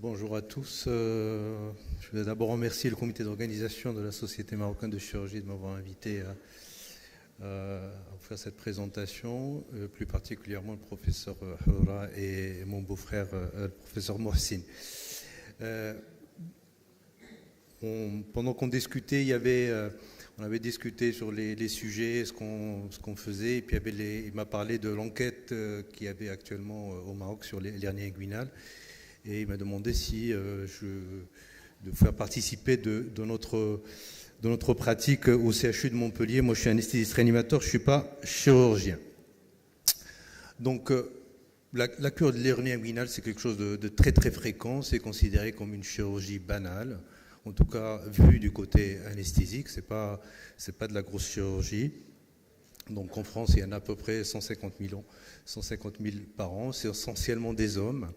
Bonjour à tous. Je voudrais d'abord remercier le comité d'organisation de la Société marocaine de chirurgie de m'avoir invité à faire cette présentation, plus particulièrement le professeur Houra et mon beau-frère, le professeur Mohsin. Pendant qu'on discutait, on avait discuté sur les sujets, ce qu'on faisait, et puis il m'a parlé de l'enquête qu'il y avait actuellement au Maroc sur l'hernie inguinale. Et il m'a demandé si de faire participer de notre pratique au CHU de Montpellier. Moi, je suis anesthésiste réanimateur, je ne suis pas chirurgien. Donc, la cure de l'hernie inguinale, c'est quelque chose de très très fréquent. C'est considéré comme une chirurgie banale, en tout cas vu du côté anesthésique. C'est pas de la grosse chirurgie. Donc, en France, il y en a à peu près 150 000 par an. C'est essentiellement des hommes.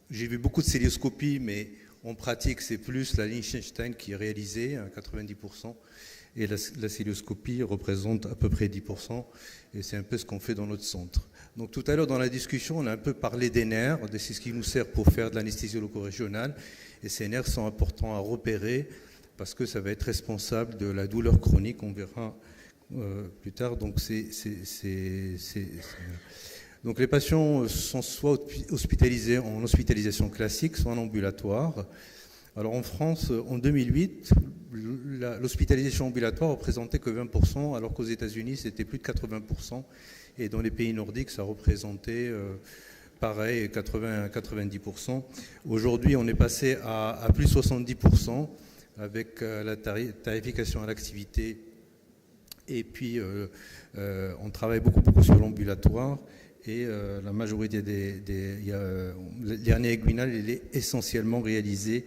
J'ai vu beaucoup de célioscopies, mais en pratique, c'est plus la Liechtenstein qui est réalisée à 90%, et la célioscopie représente à peu près 10%, et c'est un peu ce qu'on fait dans notre centre. Donc tout à l'heure, dans la discussion, on a un peu parlé des nerfs, c'est ce qui nous sert pour faire de l'anesthésie loco-régionale, et ces nerfs sont importants à repérer, parce que ça va être responsable de la douleur chronique, on verra plus tard. Donc les patients sont soit hospitalisés en hospitalisation classique, soit en ambulatoire. Alors en France, en 2008, l'hospitalisation ambulatoire représentait que 20%, alors qu'aux États-Unis, c'était plus de 80%. Et dans les pays nordiques, ça représentait pareil, 80-90%. Aujourd'hui, on est passé à plus de 70% avec la tarification à l'activité. Et puis, on travaille beaucoup sur l'ambulatoire. Et la majorité l'hernie inguinale, elle est essentiellement réalisée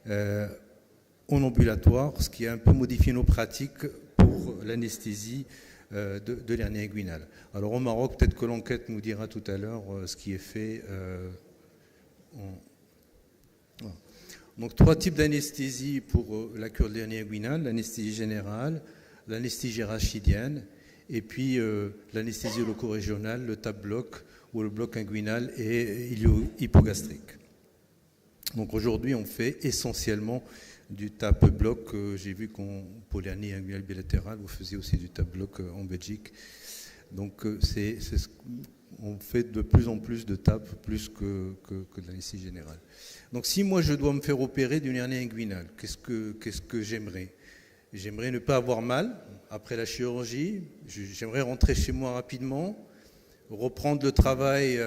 en ambulatoire, ce qui a un peu modifié nos pratiques pour l'anesthésie de l'hernie inguinale. Alors au Maroc, peut-être que l'enquête nous dira tout à l'heure ce qui est fait. Donc 3 types d'anesthésie pour la cure de l'hernie inguinale: l'anesthésie générale, l'anesthésie rachidienne, et puis l'anesthésie loco-régionale, le TAP-bloc ou le bloc inguinal et ilio-hypogastrique. Donc aujourd'hui, on fait essentiellement du TAP-bloc. J'ai vu pour l'hernie inguinale bilatérale, vous faisiez aussi du TAP-bloc en Belgique. Donc on fait de plus en plus de TAP, plus que de l'anesthésie générale. Donc si moi je dois me faire opérer d'une hernie inguinale, qu'est-ce que j'aimerais ? J'aimerais ne pas avoir mal après la chirurgie. J'aimerais rentrer chez moi rapidement, reprendre le travail,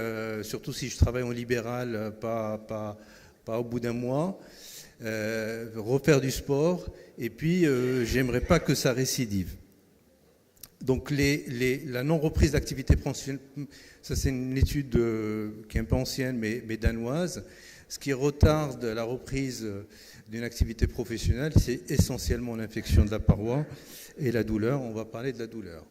surtout si je travaille en libéral, pas au bout d'un mois, refaire du sport, et puis j'aimerais pas que ça récidive. Donc la non-reprise d'activité professionnelle, ça c'est une étude qui est un peu ancienne, mais danoise. Ce qui retarde la reprise d'une activité professionnelle, c'est essentiellement l'infection de la paroi et la douleur. On va parler de la douleur.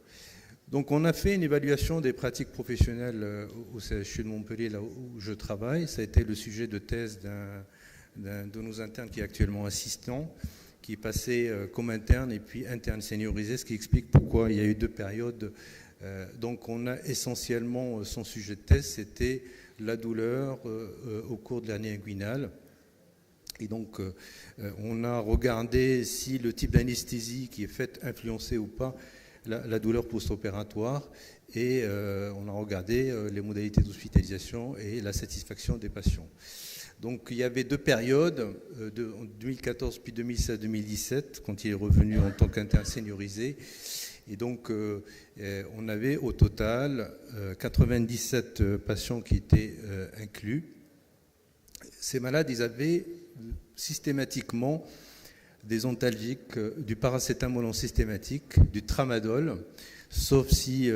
Donc on a fait une évaluation des pratiques professionnelles au CHU de Montpellier, là où je travaille. Ça a été le sujet de thèse d'un de nos internes qui est actuellement assistant, qui est passé comme interne et puis interne seniorisé, ce qui explique pourquoi il y a eu 2 périodes. Donc on a essentiellement, son sujet de thèse, c'était la douleur au cours de l'hernie inguinale. Et donc, on a regardé si le type d'anesthésie qui est faite influençait ou pas la douleur post-opératoire. Et on a regardé les modalités d'hospitalisation et la satisfaction des patients. Donc, il y avait 2 périodes, de 2014 puis 2016-2017, quand il est revenu en tant qu'interne seniorisé. Et donc, on avait au total 97 patients qui étaient inclus. Ces malades, ils avaient systématiquement des antalgiques, du paracétamol en systématique, du tramadol, sauf si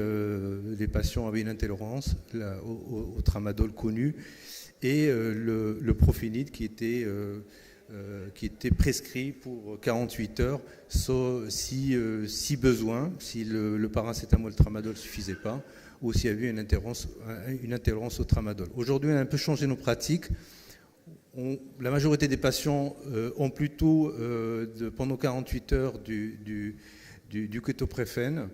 les patients avaient une intolérance au tramadol connu, et le profinide qui était prescrit pour 48 heures, si besoin, si le paracétamol tramadol ne suffisait pas, ou s'il y avait une intolérance au tramadol. Aujourd'hui, on a un peu changé nos pratiques. La majorité des patients ont plutôt, pendant 48 heures, du kétopréphéne,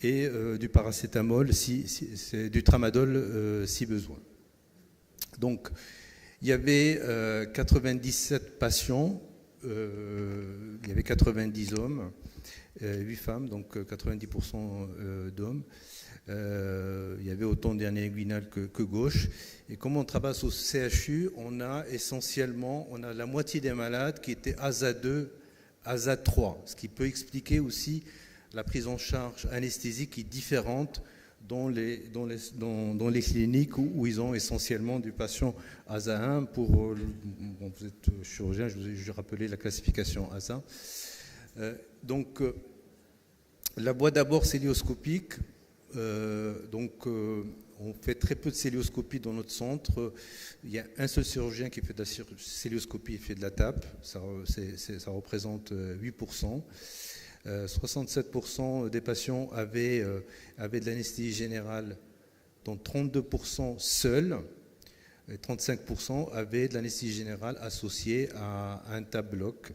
et du paracétamol, c'est du tramadol si besoin. Donc, il y avait 97 patients, il y avait 90 hommes, 8 femmes, donc 90% d'hommes. Il y avait autant d'hernie inguinale que gauche. Et comme on travaille au CHU, on a la moitié des malades qui étaient ASA 2, ASA 3, ce qui peut expliquer aussi la prise en charge anesthésique qui est différente dans les cliniques où ils ont essentiellement du patient ASA 1. Vous êtes chirurgien, je vous ai rappelé la classification ASA. La voie d'abord célioscopique. On fait très peu de célioscopie dans notre centre. Il y a un seul chirurgien qui fait de la célioscopie et fait de la TAP. Ça représente 8%. 67% des patients avaient de l'anesthésie générale, dont 32% seuls. Et 35% avaient de l'anesthésie générale associée à un TAP bloc.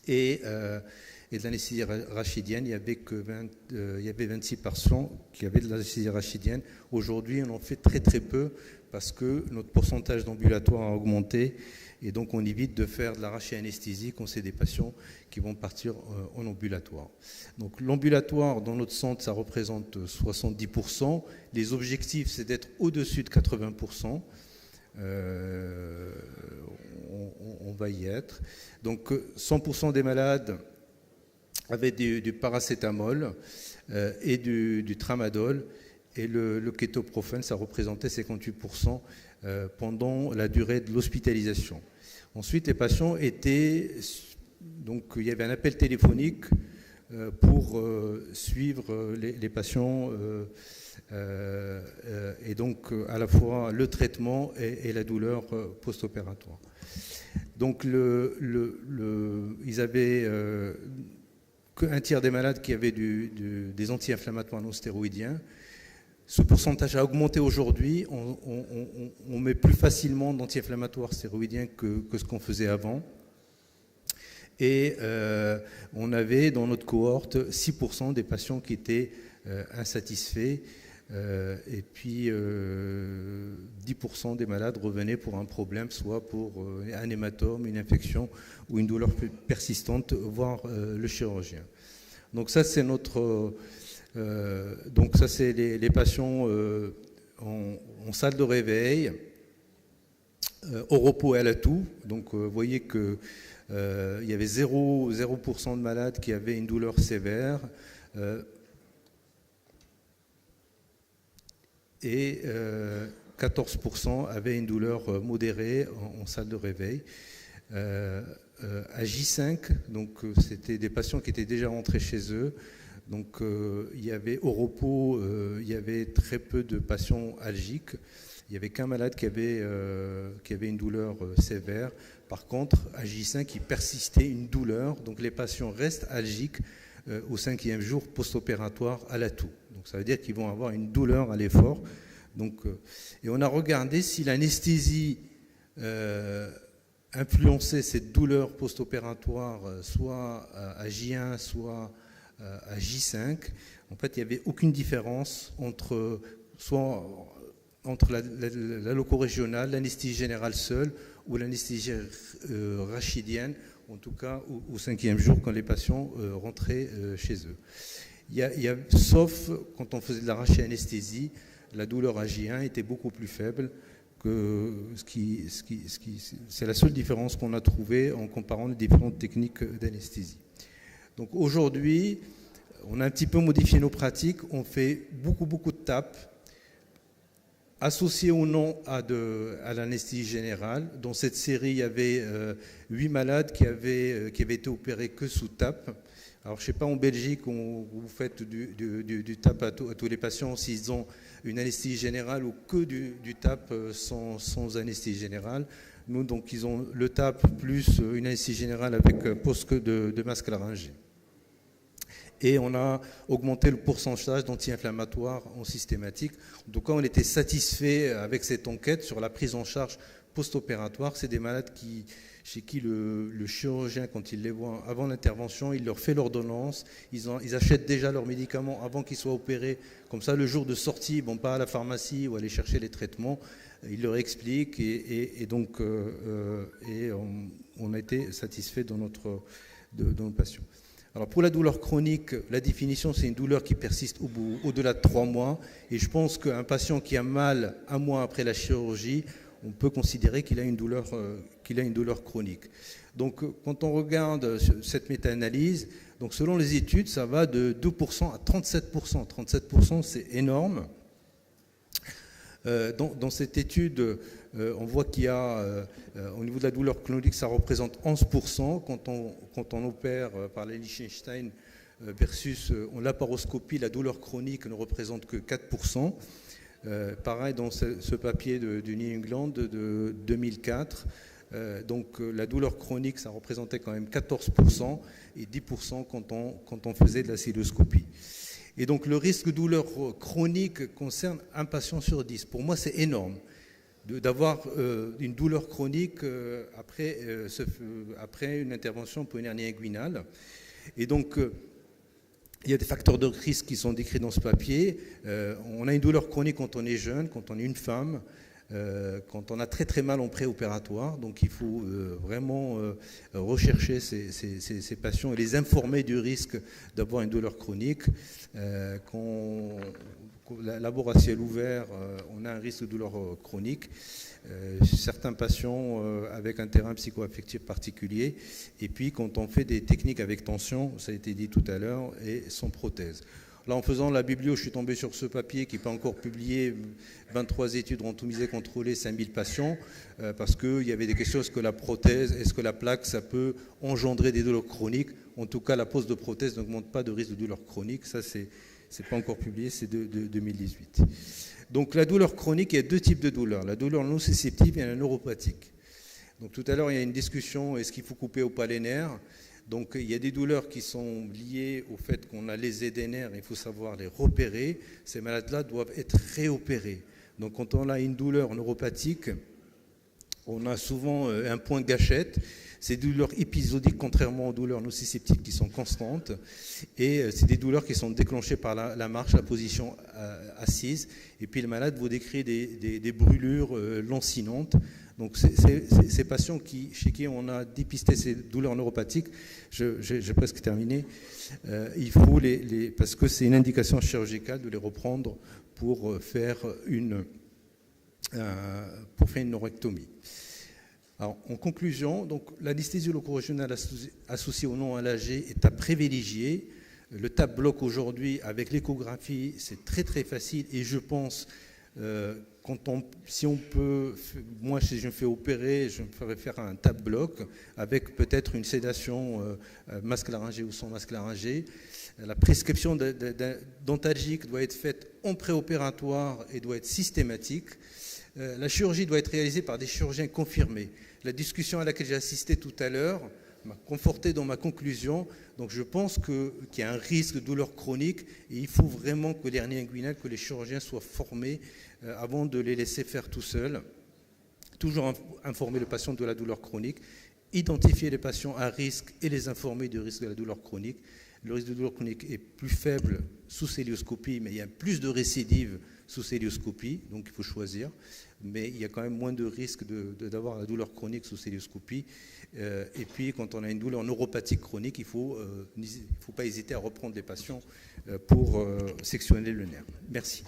Et de l'anesthésie rachidienne, il y avait 26 patients qui avaient de l'anesthésie rachidienne. Aujourd'hui, on en fait très très peu parce que notre pourcentage d'ambulatoire a augmenté et donc on évite de faire de la rachianesthésie quand c'est des patients qui vont partir en ambulatoire. Donc l'ambulatoire dans notre centre, ça représente 70%. Les objectifs, c'est d'être au-dessus de 80%. On va y être. Donc 100% des malades avaient du paracétamol et du tramadol, et le kétoprophène, ça représentait 58% pendant la durée de l'hospitalisation. Ensuite, les patients donc il y avait un appel téléphonique pour suivre les patients et donc à la fois le traitement et la douleur post-opératoire. Donc ils avaient qu'un tiers des malades qui avaient des anti-inflammatoires non stéroïdiens. Ce pourcentage a augmenté aujourd'hui. On met plus facilement d'anti-inflammatoires stéroïdiens que ce qu'on faisait avant. Et on avait dans notre cohorte 6% des patients qui étaient insatisfaits. Et puis 10% des malades revenaient pour un problème, soit pour un hématome, une infection ou une douleur persistante, voir le chirurgien. Donc ça c'est les patients en salle de réveil, au repos et à l'atout. Donc vous voyez que il y avait 0% de malades qui avaient une douleur sévère. Et 14% avaient une douleur modérée en salle de réveil. À J5, donc c'était des patients qui étaient déjà rentrés chez eux. Donc il y avait au repos, il y avait très peu de patients algiques. Il n'y avait qu'un malade qui avait une douleur sévère. Par contre, à J5, il persistait une douleur. Donc les patients restent algiques au 5e jour post-opératoire à l'atout. Donc ça veut dire qu'ils vont avoir une douleur à l'effort. Et on a regardé si l'anesthésie influençait cette douleur post-opératoire soit à J1, soit à J5. En fait, il n'y avait aucune différence entre la loco-régionale, l'anesthésie générale seule ou l'anesthésie rachidienne, en tout cas au 5e jour quand les patients rentraient chez eux. Sauf quand on faisait de la rachianesthésie, la douleur à J1 était beaucoup plus faible c'est la seule différence qu'on a trouvée en comparant les différentes techniques d'anesthésie. Donc aujourd'hui, on a un petit peu modifié nos pratiques, on fait beaucoup de TAP, associées ou non à l'anesthésie générale. Dans cette série, il y avait 8 malades qui avaient été opérés que sous TAP. Alors, je ne sais pas, en Belgique, où vous faites du TAP à tous les patients, s'ils ont une anesthésie générale ou que du TAP sans anesthésie générale. Nous, donc, ils ont le TAP plus une anesthésie générale avec post de masque laryngé. Et on a augmenté le pourcentage d'anti-inflammatoires en systématique. En tout cas, on était satisfait avec cette enquête sur la prise en charge post-opératoire. C'est des malades chez qui le chirurgien, quand il les voit avant l'intervention, il leur fait l'ordonnance, ils achètent déjà leurs médicaments avant qu'ils soient opérés. Comme ça, le jour de sortie, ils ne vont pas à la pharmacie ou aller chercher les traitements. Il leur explique et donc on a été satisfait de nos patients. Alors pour la douleur chronique, la définition, c'est une douleur qui persiste au-delà de 3 mois. Et je pense qu'un patient qui a mal 1 mois après la chirurgie, on peut considérer qu'il a une douleur chronique. Donc quand on regarde cette méta-analyse, donc selon les études, ça va de 2% à 37%. 37%, c'est énorme. Dans cette étude, on voit qu'il y a, au niveau de la douleur chronique, ça représente 11%. Quand on opère par la Liechtenstein versus en laparoscopie, la douleur chronique ne représente que 4%. Pareil dans ce papier du New England de 2004. Donc la douleur chronique, ça représentait quand même 14% et 10% quand on faisait de la cystoscopie. Et donc le risque de douleur chronique concerne un patient sur 10. Pour moi, c'est énorme d'avoir une douleur chronique après une intervention pour une hernie inguinale. Et donc, il y a des facteurs de risque qui sont décrits dans ce papier. On a une douleur chronique quand on est jeune, quand on est une femme, quand on a très très mal en préopératoire. Donc il faut vraiment rechercher ces patients et les informer du risque d'avoir une douleur chronique. Quand la labor à ciel ouvert, on a un risque de douleur chronique. Certains patients avec un terrain psychoaffectif particulier. Et puis quand on fait des techniques avec tension, ça a été dit tout à l'heure, et sans prothèse. Là, en faisant la biblio, je suis tombé sur ce papier qui n'est pas encore publié, 23 études randomisées contrôlées, 5000 patients, parce qu'il y avait des questions, est-ce que la prothèse, est-ce que la plaque, ça peut engendrer des douleurs chroniques? En tout cas, la pose de prothèse n'augmente pas de risque de douleur chronique. Ça, c'est pas encore publié, c'est de 2018. Donc, la douleur chronique, il y a 2 types de douleurs, la douleur nociceptive et la neuropathique. Donc, tout à l'heure, il y a une discussion, est-ce qu'il faut couper ou pas les nerfs? Donc il y a des douleurs qui sont liées au fait qu'on a lésé des nerfs, il faut savoir les repérer. Ces malades-là doivent être réopérés. Donc quand on a une douleur neuropathique, on a souvent un point gâchette. C'est des douleurs épisodiques, contrairement aux douleurs nociceptives qui sont constantes. Et c'est des douleurs qui sont déclenchées par la marche, la position assise. Et puis le malade vous décrit des brûlures lancinantes. Donc ces patients chez qui on a dépisté ces douleurs neuropathiques, j'ai presque terminé, il faut parce que c'est une indication chirurgicale de les reprendre pour faire une neurectomie. Alors, en conclusion, donc, l'anesthésie loco-régionale associée au non-ALAG est à privilégier. Le TAP bloc aujourd'hui, avec l'échographie, c'est très très facile et je pense... si on peut, moi si je me fais opérer, je me ferais faire un TAP bloc avec peut-être une sédation masque laryngé ou sans masque laryngé. La prescription dentalgique doit être faite en préopératoire et doit être systématique. La chirurgie doit être réalisée par des chirurgiens confirmés. La discussion à laquelle j'ai assisté tout à l'heure m'a conforté dans ma conclusion. Donc je pense qu'il y a un risque de douleur chronique et il faut vraiment que l'hernie inguinale, que les chirurgiens soient formés avant de les laisser faire tout seuls. Toujours informer le patient de la douleur chronique, identifier les patients à risque et les informer du risque de la douleur chronique. Le risque de douleur chronique est plus faible sous cœlioscopie, mais il y a plus de récidives sous cœlioscopie, donc il faut choisir. Mais il y a quand même moins de risque d'avoir la douleur chronique sous cœlioscopie. Et puis, quand on a une douleur neuropathique chronique, il ne faut pas hésiter à reprendre les patients pour sectionner le nerf. Merci.